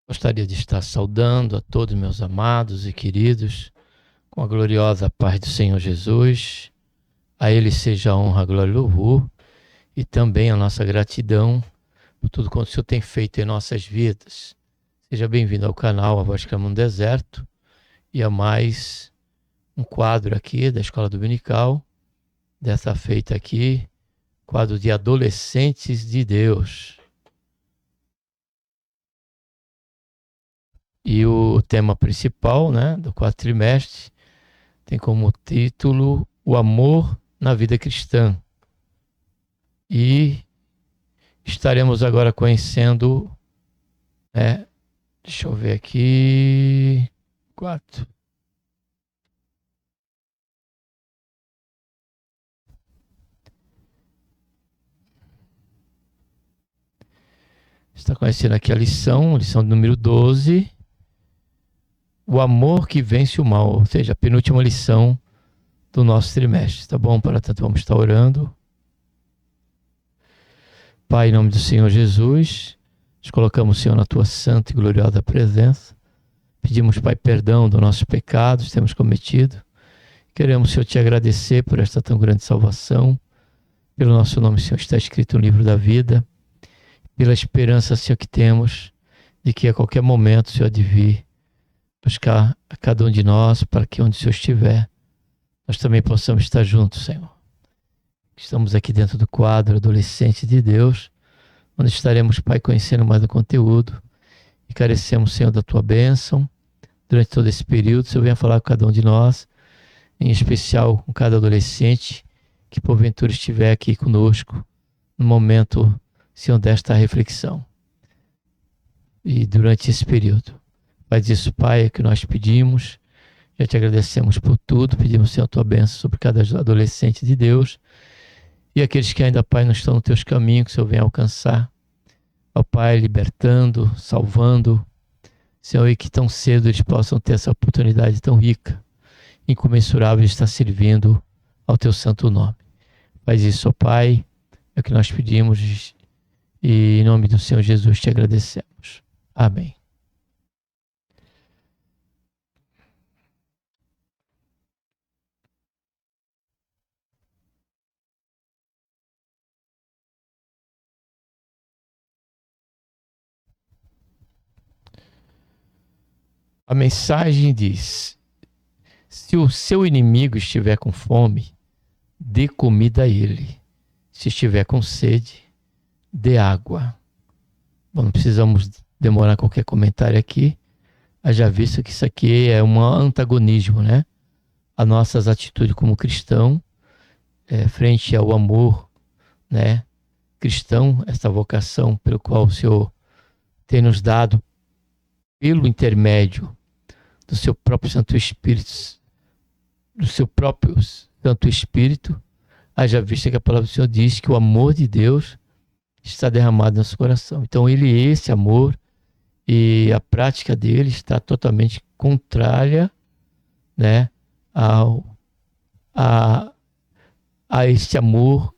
Gostaria de estar saudando a todos meus amados e queridos com a gloriosa paz do Senhor Jesus. A Ele seja a honra, a glória e o louvor, e também a nossa gratidão por tudo quanto o Senhor tem feito em nossas vidas. Seja bem-vindo ao canal A Voz que Clama no Deserto e a mais um quadro aqui da Escola Dominical, dessa feita aqui, quadro de Adolescentes de Deus. E o tema principal, né, do quarto trimestre tem como título O Amor na Vida Cristã. E estaremos agora conhecendo, deixa eu ver aqui, 4. Está conhecendo aqui a lição número 12. O amor que vence o mal, ou seja, a penúltima lição do nosso trimestre, tá bom? Para tanto, vamos estar orando. Pai, em nome do Senhor Jesus, nos colocamos, Senhor, na Tua santa e gloriosa presença. Pedimos, Pai, perdão dos nossos pecados que temos cometido. Queremos, Senhor, Te agradecer por esta tão grande salvação. Pelo nosso nome, Senhor, está escrito no livro da vida. Pela esperança, Senhor, que temos de que a qualquer momento, Senhor, há de vir buscar a cada um de nós, para que onde o Senhor estiver, nós também possamos estar juntos, Senhor. Estamos aqui dentro do quadro Adolescente de Deus, onde estaremos, Pai, conhecendo mais do conteúdo e carecemos, Senhor, da Tua bênção. Durante todo esse período, o Senhor venha falar com cada um de nós, em especial com cada adolescente que porventura estiver aqui conosco no momento, Senhor, desta reflexão. E durante esse período, faz isso, Pai, é que nós pedimos. Já te agradecemos por tudo. Pedimos, Senhor, a Tua bênção sobre cada adolescente de Deus. E aqueles que ainda, Pai, não estão nos Teus caminhos, que o Senhor venha alcançar. Ó Pai, libertando, salvando. Senhor, e que tão cedo eles possam ter essa oportunidade tão rica, incomensurável, de estar servindo ao Teu santo nome. Faz isso, ó Pai, é o que nós pedimos. E em nome do Senhor Jesus te agradecemos. Amém. A mensagem diz: se o seu inimigo estiver com fome, dê comida a ele. Se estiver com sede, dê água. Bom, não precisamos demorar qualquer comentário aqui. Haja visto que isso aqui é um antagonismo, né? A nossas atitudes como cristão, frente ao amor, né, cristão, essa vocação pelo qual o Senhor tem nos dado pelo intermédio do seu próprio Santo Espírito, haja vista que a palavra do Senhor diz que o amor de Deus está derramado no nosso coração. Então esse amor e a prática dele está totalmente contrária, né, a esse amor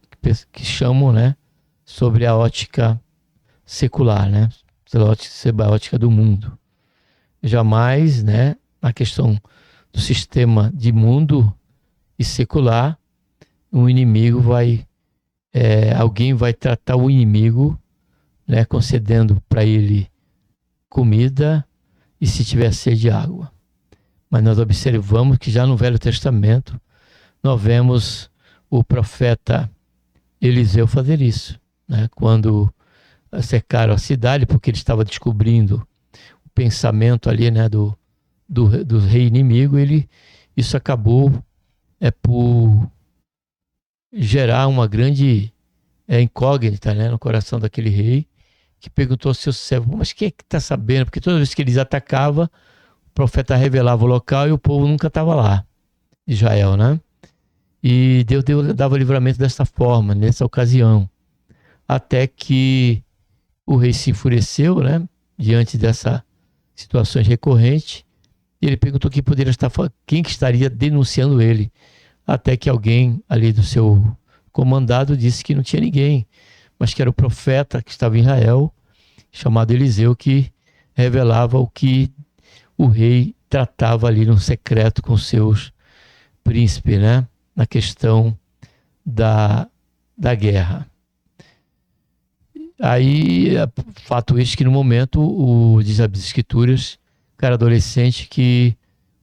que chamam, né, sobre a ótica secular, né, sobre a ótica do mundo. Jamais, né, na questão do sistema de mundo e secular, alguém vai tratar o inimigo, né, concedendo para ele comida e, se tiver sede, água. Mas nós observamos que já no Velho Testamento nós vemos o profeta Eliseu fazer isso, né, quando cercaram a cidade, porque ele estava descobrindo o pensamento ali, né, do rei inimigo. Isso acabou por gerar uma grande incógnita, né, no coração daquele rei, que perguntou ao seu servo: mas quem é que está sabendo? Porque toda vez que eles atacavam, o profeta revelava o local e o povo nunca estava lá, Israel, né? E Deus dava livramento dessa forma, nessa ocasião, até que o rei se enfureceu, né, diante dessa situação recorrente, e ele perguntou quem que estaria denunciando ele, até que alguém ali do seu comandado disse que não tinha ninguém, mas que era o profeta que estava em Israel, chamado Eliseu, que revelava o que o rei tratava ali no secreto com seus príncipes, né, na questão da guerra. Aí, fato este que no momento, diz as escrituras, o cara adolescente, que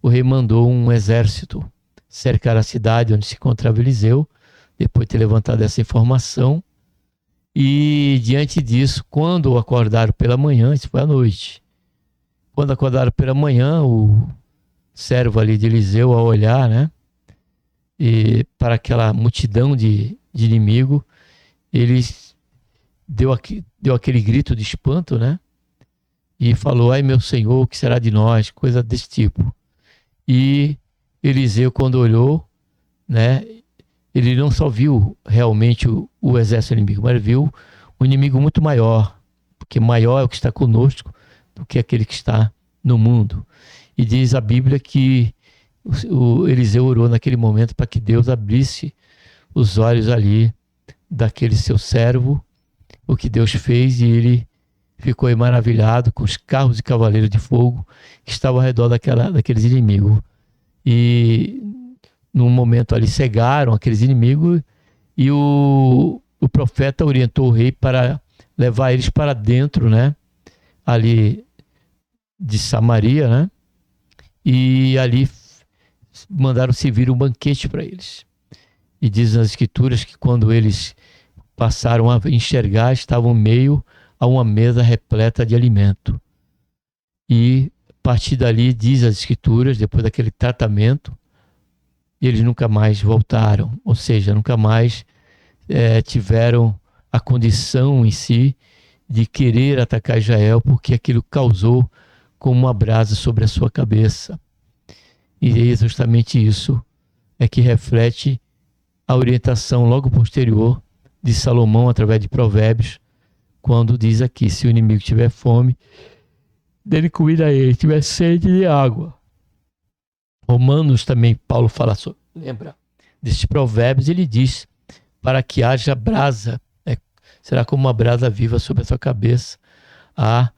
o rei mandou um exército cercar a cidade onde se encontrava Eliseu, depois de ter levantado essa informação. E diante disso, quando acordaram pela manhã, isso foi à noite, quando acordaram pela manhã, o servo ali de Eliseu, ao olhar, né, e para aquela multidão de inimigo, ele deu aquele grito de espanto, né? E falou: ai, meu Senhor, o que será de nós? Coisa desse tipo. E Eliseu, quando olhou, né, ele não só viu realmente o exército inimigo, mas viu um inimigo muito maior, porque maior é o que está conosco do que aquele que está no mundo. E diz a Bíblia que o Eliseu orou naquele momento para que Deus abrisse os olhos ali daquele seu servo, o que Deus fez, e ele ficou maravilhado com os carros e cavaleiros de fogo que estavam ao redor daqueles inimigos. E num momento ali cegaram aqueles inimigos, e o profeta orientou o rei para levar eles para dentro, né, ali de Samaria, né, e ali mandaram servir um banquete para eles. E diz nas escrituras que quando eles passaram a enxergar, estavam meio a uma mesa repleta de alimento. E a partir dali, diz as escrituras, depois daquele tratamento, eles nunca mais voltaram, ou seja, nunca mais tiveram a condição em si de querer atacar Israel, porque aquilo causou como uma brasa sobre a sua cabeça. E é justamente isso é que reflete a orientação logo posterior de Salomão através de Provérbios, quando diz aqui: se o inimigo tiver fome, dele comida a ele, tiver sede de água. Romanos também, Paulo fala sobre, lembra desses provérbios, ele diz: para que haja brasa, será como uma brasa viva sobre a sua cabeça, a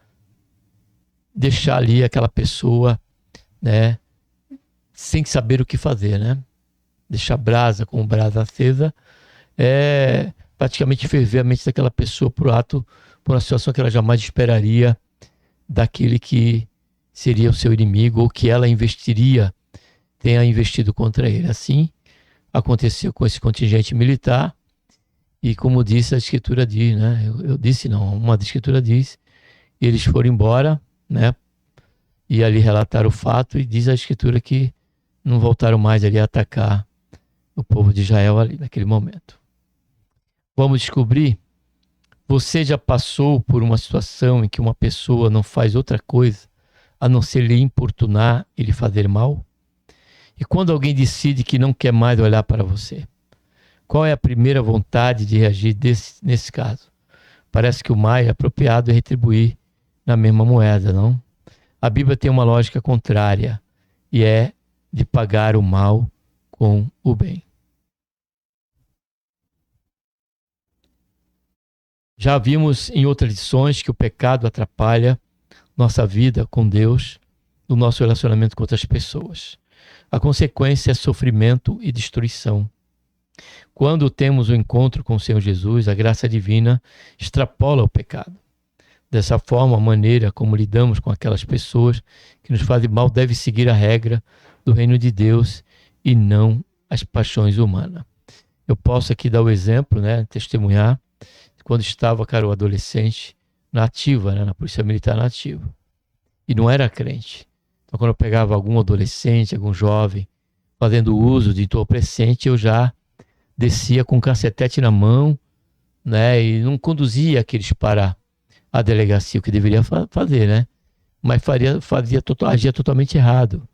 deixar ali aquela pessoa, né, sem saber o que fazer, né? Deixar brasa com brasa acesa é praticamente ferver a mente daquela pessoa por uma situação que ela jamais esperaria daquele que seria o seu inimigo, ou que ela tenha investido contra ele. Assim aconteceu com esse contingente militar, e como disse a escritura diz, né? Eu disse não, uma da escritura diz, eles foram embora, né? E ali relataram o fato, e diz a escritura que não voltaram mais ali a atacar o povo de Israel ali naquele momento. Vamos descobrir. Você já passou por uma situação em que uma pessoa não faz outra coisa a não ser lhe importunar e lhe fazer mal? E quando alguém decide que não quer mais olhar para você, qual é a primeira vontade de reagir nesse caso? Parece que o mais apropriado é retribuir na mesma moeda, não? A Bíblia tem uma lógica contrária, e é de pagar o mal com o bem. Já vimos em outras lições que o pecado atrapalha nossa vida com Deus, o nosso relacionamento com outras pessoas. A consequência é sofrimento e destruição. Quando temos o encontro com o Senhor Jesus, a graça divina extrapola o pecado. Dessa forma, a maneira como lidamos com aquelas pessoas que nos fazem mal deve seguir a regra do reino de Deus e não as paixões humanas. Eu posso aqui dar o exemplo, né, testemunhar, quando estava, o adolescente na ativa, né, na Polícia Militar na ativa, e não era crente. Então, quando eu pegava algum adolescente, algum jovem, fazendo uso de entorpecente, eu já descia com um cacetete na mão, né, e não conduzia aqueles para a delegacia, o que deveria fazer, né? Mas agia totalmente errado.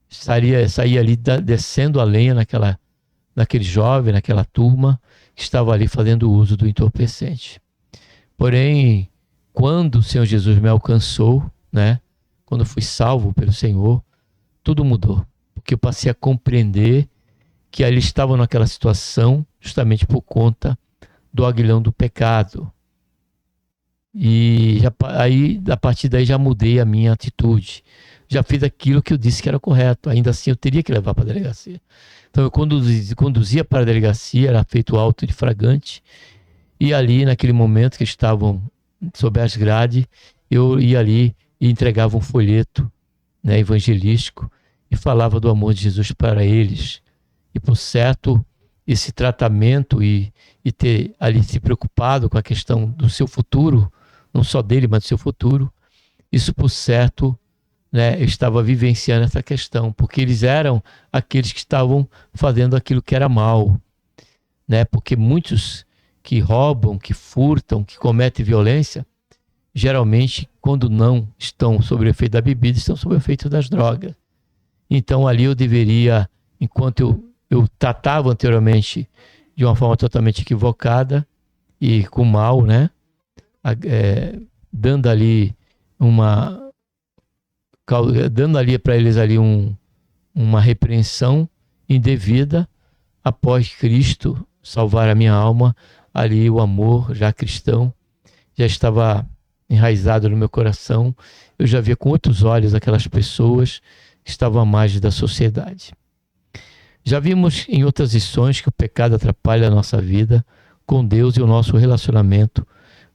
Saía ali descendo a lenha naquele jovem, naquela turma que estava ali fazendo uso do entorpecente. Porém, quando o Senhor Jesus me alcançou, né? Quando eu fui salvo pelo Senhor, tudo mudou. Porque eu passei a compreender que ali estavam naquela situação justamente por conta do aguilhão do pecado. E aí, a partir daí já mudei a minha atitude. Já fiz aquilo que eu disse que era correto. Ainda assim eu teria que levar para a delegacia. Então eu conduzia para a delegacia, era feito auto de flagrante. E ali, naquele momento que estavam sob as grades, eu ia ali e entregava um folheto, né, evangelístico, e falava do amor de Jesus para eles. E por certo, esse tratamento e ter ali se preocupado com a questão do seu futuro, não só dele, mas do seu futuro, isso por certo, né, eu estava vivenciando essa questão, porque eles eram aqueles que estavam fazendo aquilo que era mal, né? Porque muitos que roubam, que furtam, que cometem violência, geralmente, quando não estão sob o efeito da bebida, estão sob o efeito das drogas. Então ali eu deveria, enquanto eu tratava anteriormente de uma forma totalmente equivocada e com mal, né? Dando ali para eles ali uma repreensão indevida, após Cristo salvar a minha alma, ali o amor já cristão já estava enraizado no meu coração. Eu já via com outros olhos aquelas pessoas que estavam à margem da sociedade. Já vimos em outras lições que o pecado atrapalha a nossa vida com Deus e o nosso relacionamento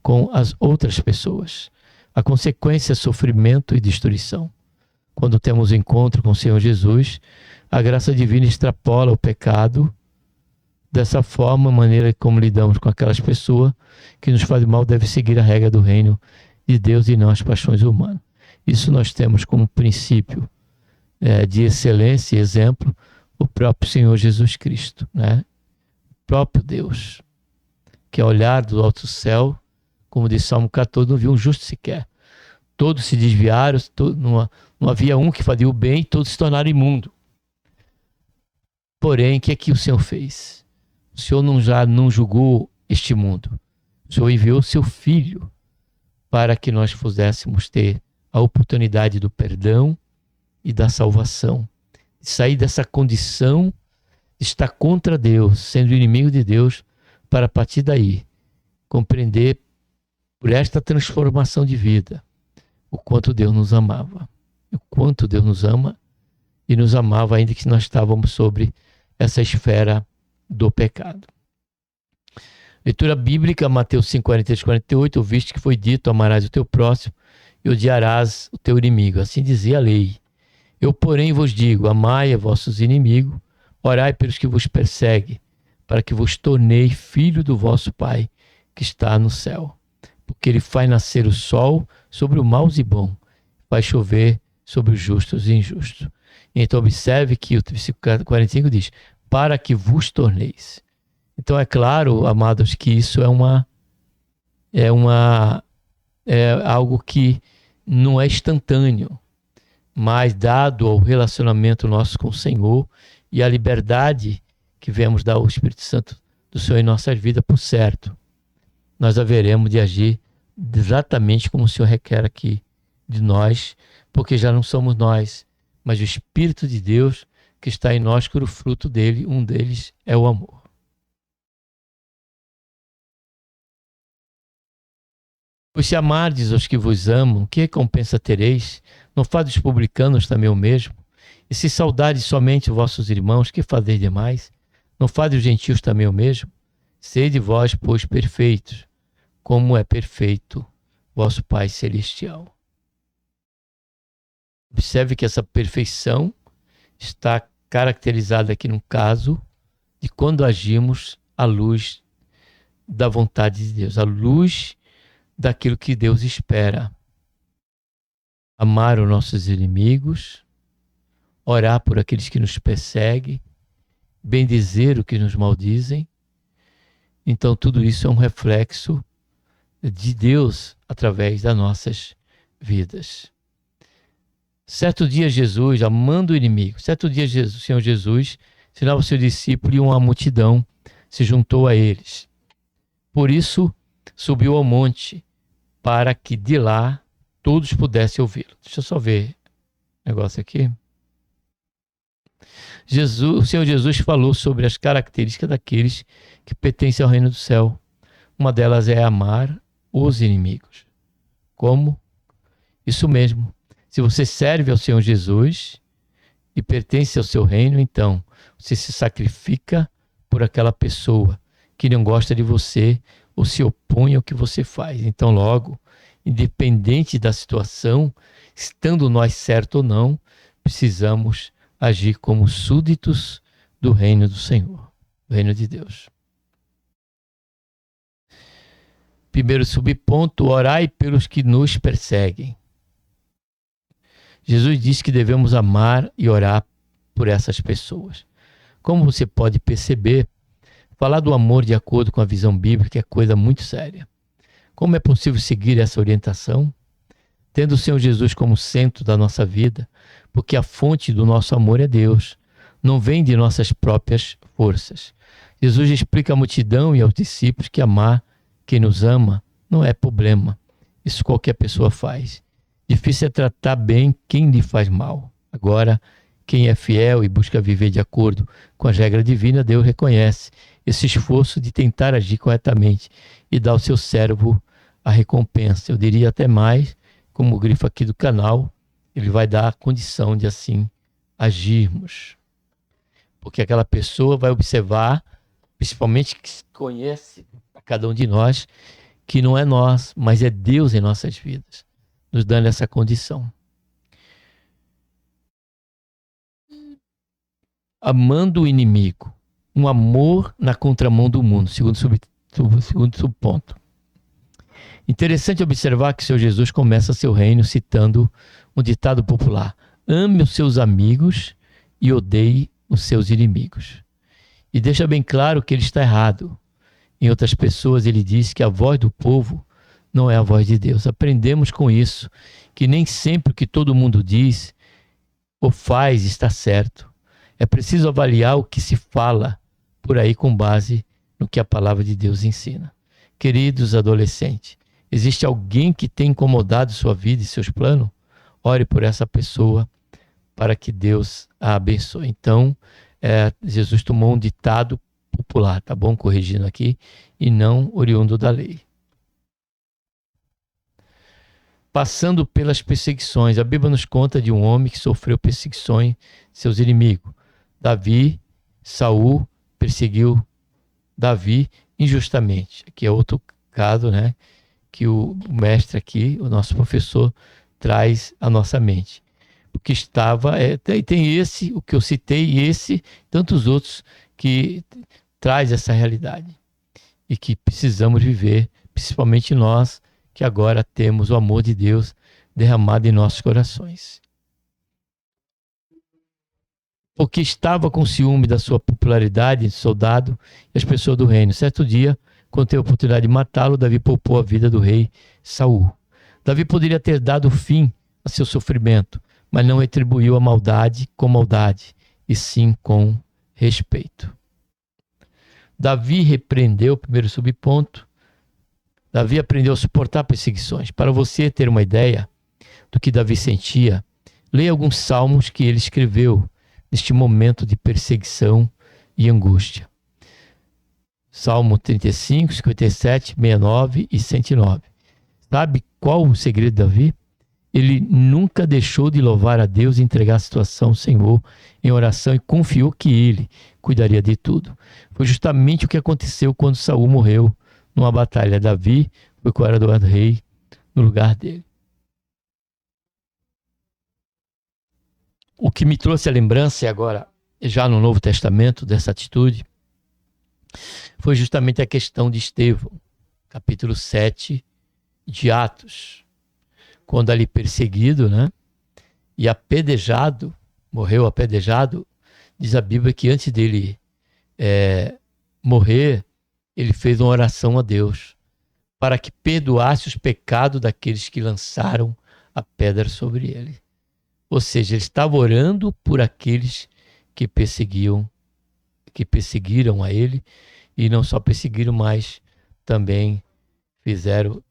com as outras pessoas. A consequência é sofrimento e destruição. Quando temos encontro com o Senhor Jesus, a graça divina extrapola o pecado. Dessa forma, a maneira como lidamos com aquelas pessoas que nos fazem mal deve seguir a regra do reino de Deus e não as paixões humanas. Isso nós temos como princípio de excelência e exemplo o próprio Senhor Jesus Cristo, né? O próprio Deus, que ao olhar do alto céu, como diz Salmo 14, não viu um justo sequer. Todos se desviaram, não havia um que fazia o bem, todos se tornaram imundos. Porém, o que é que o Senhor fez? O Senhor já não julgou este mundo. O Senhor enviou o seu Filho para que nós pudéssemos ter a oportunidade do perdão e da salvação. Sair dessa condição de estar contra Deus, sendo inimigo de Deus, para a partir daí compreender por esta transformação de vida o quanto Deus nos amava. O quanto Deus nos ama e nos amava ainda que nós estávamos sobre essa esfera do pecado. Leitura bíblica, Mateus 5, 43, 48, ouviste que foi dito, amarás o teu próximo e odiarás o teu inimigo. Assim dizia a lei. Eu, porém, vos digo, amai a vossos inimigos, orai pelos que vos perseguem, para que vos tornei filho do vosso Pai, que está no céu. Porque ele faz nascer o sol sobre os maus e bons, faz chover sobre os justos e injustos. Então observe que o versículo 45 diz, para que vos torneis. Então é claro, amados, que isso é algo que não é instantâneo, mas dado ao relacionamento nosso com o Senhor e a liberdade que vemos dar ao Espírito Santo do Senhor em nossas vidas, por certo, nós haveremos de agir exatamente como o Senhor requer aqui de nós, porque já não somos nós, mas o Espírito de Deus que está em nós, que o fruto dele, um deles é o amor. Pois se amardes os que vos amam, que recompensa tereis? Não fazes os publicanos também o mesmo? E se saudardes somente os vossos irmãos, que fazeis demais? Não fazem os gentios também o mesmo? Sede vós, pois, perfeitos, como é perfeito vosso Pai Celestial. Observe que essa perfeição está caracterizada aqui no caso de quando agimos à luz da vontade de Deus, à luz daquilo que Deus espera. Amar os nossos inimigos, orar por aqueles que nos perseguem, bendizer o que nos maldizem. Então tudo isso é um reflexo de Deus através das nossas vidas. Certo dia Jesus, amando o inimigo, certo dia o Senhor Jesus ensinava o seu discípulo e uma multidão se juntou a eles. Por isso subiu ao monte para que de lá todos pudessem ouvi-lo. Deixa eu só ver o negócio aqui. O Senhor Jesus falou sobre as características daqueles que pertencem ao reino do céu. Uma delas é amar os inimigos. Como? Isso mesmo. Se você serve ao Senhor Jesus e pertence ao seu reino, então você se sacrifica por aquela pessoa que não gosta de você ou se opõe ao que você faz. Então, logo, independente da situação, estando nós certo ou não, precisamos agir como súditos do reino do Senhor, do reino de Deus. Primeiro subponto, orai pelos que nos perseguem. Jesus disse que devemos amar e orar por essas pessoas. Como você pode perceber, falar do amor de acordo com a visão bíblica é coisa muito séria. Como é possível seguir essa orientação? Tendo o Senhor Jesus como centro da nossa vida, porque a fonte do nosso amor é Deus, não vem de nossas próprias forças. Jesus explica à multidão e aos discípulos que amar quem nos ama não é problema. Isso qualquer pessoa faz. Difícil é tratar bem quem lhe faz mal. Agora, quem é fiel e busca viver de acordo com as regras divinas, Deus reconhece esse esforço de tentar agir corretamente e dá ao seu servo a recompensa. Eu diria até mais, como o grifo aqui do canal, ele vai dar a condição de assim agirmos. Porque aquela pessoa vai observar, principalmente que conhece a cada um de nós, que não é nós, mas é Deus em nossas vidas, nos dando essa condição. Amando o inimigo, um amor na contramão do mundo, segundo subponto. Interessante observar que o Senhor Jesus começa seu reino citando um ditado popular: ame os seus amigos e odeie os seus inimigos. E deixa bem claro que ele está errado. Em outras pessoas, ele diz que a voz do povo não é a voz de Deus. Aprendemos com isso que nem sempre o que todo mundo diz ou faz está certo. É preciso avaliar o que se fala por aí com base no que a palavra de Deus ensina. Queridos adolescentes, existe alguém que tem incomodado sua vida e seus planos? Ore por essa pessoa para que Deus a abençoe. Então, Jesus tomou um ditado popular, tá bom? Corrigindo aqui, e não oriundo da lei. Passando pelas perseguições, a Bíblia nos conta de um homem que sofreu perseguições de seus inimigos. Saul perseguiu Davi injustamente. Aqui é outro caso, né, que o mestre aqui, o nosso professor, traz à nossa mente. Porque tem esse, o que eu citei, e esse, tantos outros que traz essa realidade. E que precisamos viver, principalmente nós, que agora temos o amor de Deus derramado em nossos corações. Porque estava com ciúme da sua popularidade de soldado e as pessoas do reino. Certo dia, quando teve a oportunidade de matá-lo, Davi poupou a vida do rei Saul. Davi poderia ter dado fim a seu sofrimento, mas não retribuiu a maldade com maldade, e sim com respeito. Davi repreendeu, primeiro subponto, Davi aprendeu a suportar perseguições. Para você ter uma ideia do que Davi sentia, leia alguns salmos que ele escreveu neste momento de perseguição e angústia. Salmo 35, 57, 69 e 109. Sabe qual o segredo de Davi? Ele nunca deixou de louvar a Deus e entregar a situação ao Senhor em oração e confiou que ele cuidaria de tudo. Foi justamente o que aconteceu quando Saul morreu numa batalha. Davi foi coroado rei no lugar dele. O que me trouxe a lembrança, e agora já no Novo Testamento, dessa atitude, foi justamente a questão de Estevão, capítulo 7 de Atos. Quando ali perseguido, né, e apedrejado, morreu apedrejado, diz a Bíblia que antes dele morrer, ele fez uma oração a Deus para que perdoasse os pecados daqueles que lançaram a pedra sobre ele. Ou seja, ele estava orando por aqueles que perseguiram a ele, e não só perseguiram, mas também fizeram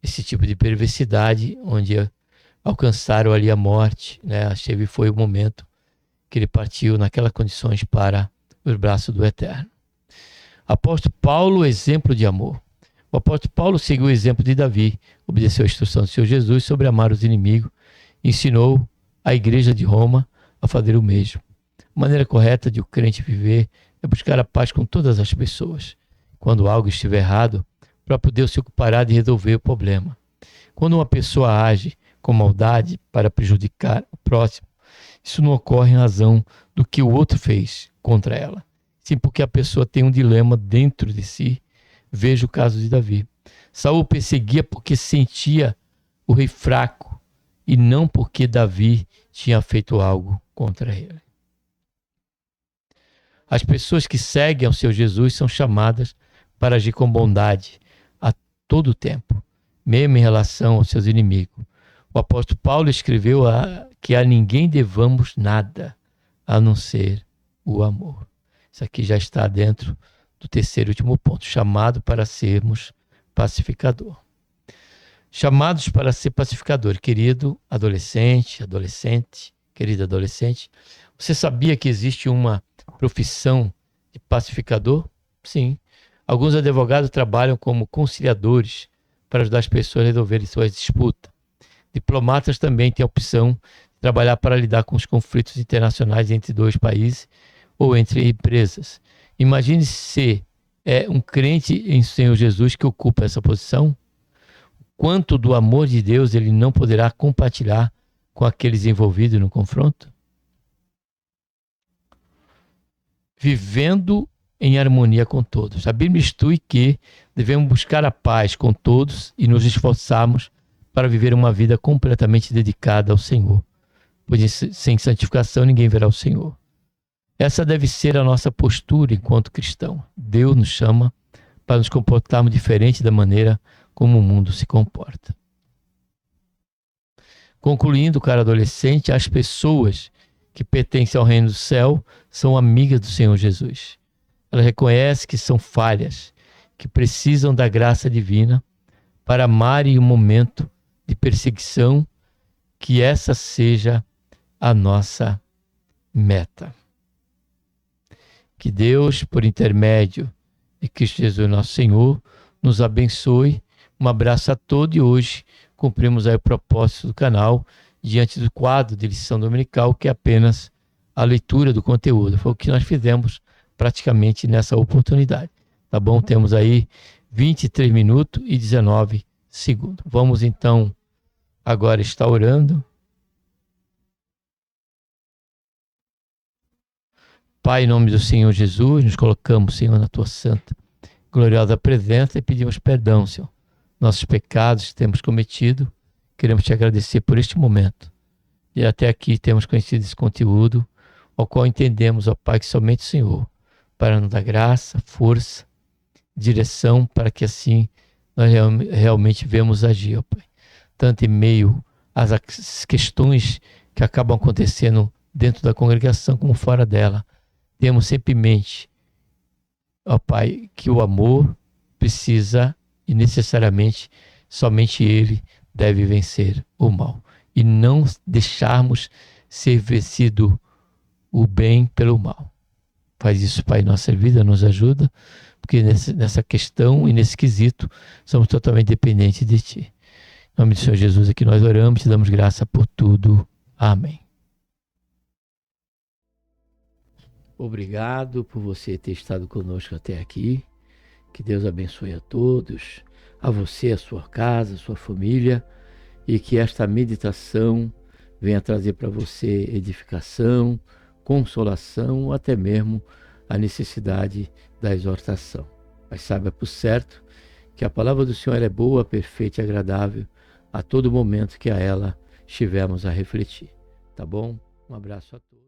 esse tipo de perversidade, onde alcançaram ali a morte, né? Foi o momento que ele partiu naquelas condições para os braços do Eterno. Apóstolo Paulo, exemplo de amor. O apóstolo Paulo seguiu o exemplo de Davi, obedeceu a instrução do Senhor Jesus sobre amar os inimigos, ensinou a igreja de Roma a fazer o mesmo. A maneira correta de o crente viver é buscar a paz com todas as pessoas. Quando algo estiver errado, o próprio Deus se ocupará de resolver o problema. Quando uma pessoa age com maldade para prejudicar o próximo, isso não ocorre em razão do que o outro fez contra ela, sim porque a pessoa tem um dilema dentro de si. Veja o caso de Davi. Saul perseguia porque sentia o rei fraco e não porque Davi tinha feito algo contra ele. As pessoas que seguem ao Senhor Jesus são chamadas para agir com bondade a todo tempo, mesmo em relação aos seus inimigos. O apóstolo Paulo escreveu que a ninguém devamos nada a não ser o amor. Isso aqui já está dentro do terceiro e último ponto, chamado para sermos pacificador. Chamados para ser pacificador, querido adolescente, querida adolescente, você sabia que existe uma profissão de pacificador? Sim. Alguns advogados trabalham como conciliadores para ajudar as pessoas a resolverem suas disputas. Diplomatas também têm a opção de trabalhar para lidar com os conflitos internacionais entre dois países ou entre empresas. Imagine se é um crente em Senhor Jesus que ocupa essa posição. Quanto do amor de Deus ele não poderá compartilhar com aqueles envolvidos no confronto? Vivendo em harmonia com todos. A Bíblia instrui que devemos buscar a paz com todos e nos esforçarmos para viver uma vida completamente dedicada ao Senhor, pois sem santificação ninguém verá o Senhor. Essa deve ser a nossa postura enquanto cristão. Deus nos chama para nos comportarmos diferente da maneira como o mundo se comporta. Concluindo, cara adolescente, as pessoas que pertencem ao reino do céu são amigas do Senhor Jesus. Elas reconhecem que são falhas, que precisam da graça divina para amar em um momento de perseguição, que essa seja a nossa meta. Que Deus, por intermédio de Cristo Jesus, nosso Senhor, nos abençoe. Um abraço a todos e hoje cumprimos aí o propósito do canal diante do quadro de lição dominical, que é apenas a leitura do conteúdo. Foi o que nós fizemos praticamente nessa oportunidade. Tá bom? Temos aí 23 minutos e 19 segundos. Vamos então agora estar orando. Pai, em nome do Senhor Jesus, nos colocamos, Senhor, na Tua santa, gloriosa presença e pedimos perdão, Senhor. Nossos pecados que temos cometido, queremos Te agradecer por este momento. E até aqui temos conhecido esse conteúdo, ao qual entendemos, ó Pai, que somente o Senhor, para nos dar graça, força, direção, para que assim nós realmente vemos agir, ó Pai. Tanto em meio às questões que acabam acontecendo dentro da congregação como fora dela. Temos sempre em mente, ó Pai, que o amor precisa e necessariamente somente Ele deve vencer o mal. E não deixarmos ser vencido o bem pelo mal. Faz isso, Pai, em nossa vida, nos ajuda, porque nessa questão e nesse quesito somos totalmente dependentes de Ti. Em nome do Senhor Jesus, aqui nós oramos, Te damos graça por tudo. Amém. Obrigado por você ter estado conosco até aqui. Que Deus abençoe a todos, a você, a sua casa, a sua família, e que esta meditação venha trazer para você edificação, consolação, ou até mesmo a necessidade da exortação. Mas saiba por certo que a palavra do Senhor é boa, perfeita e agradável a todo momento que a ela estivermos a refletir. Tá bom? Um abraço a todos.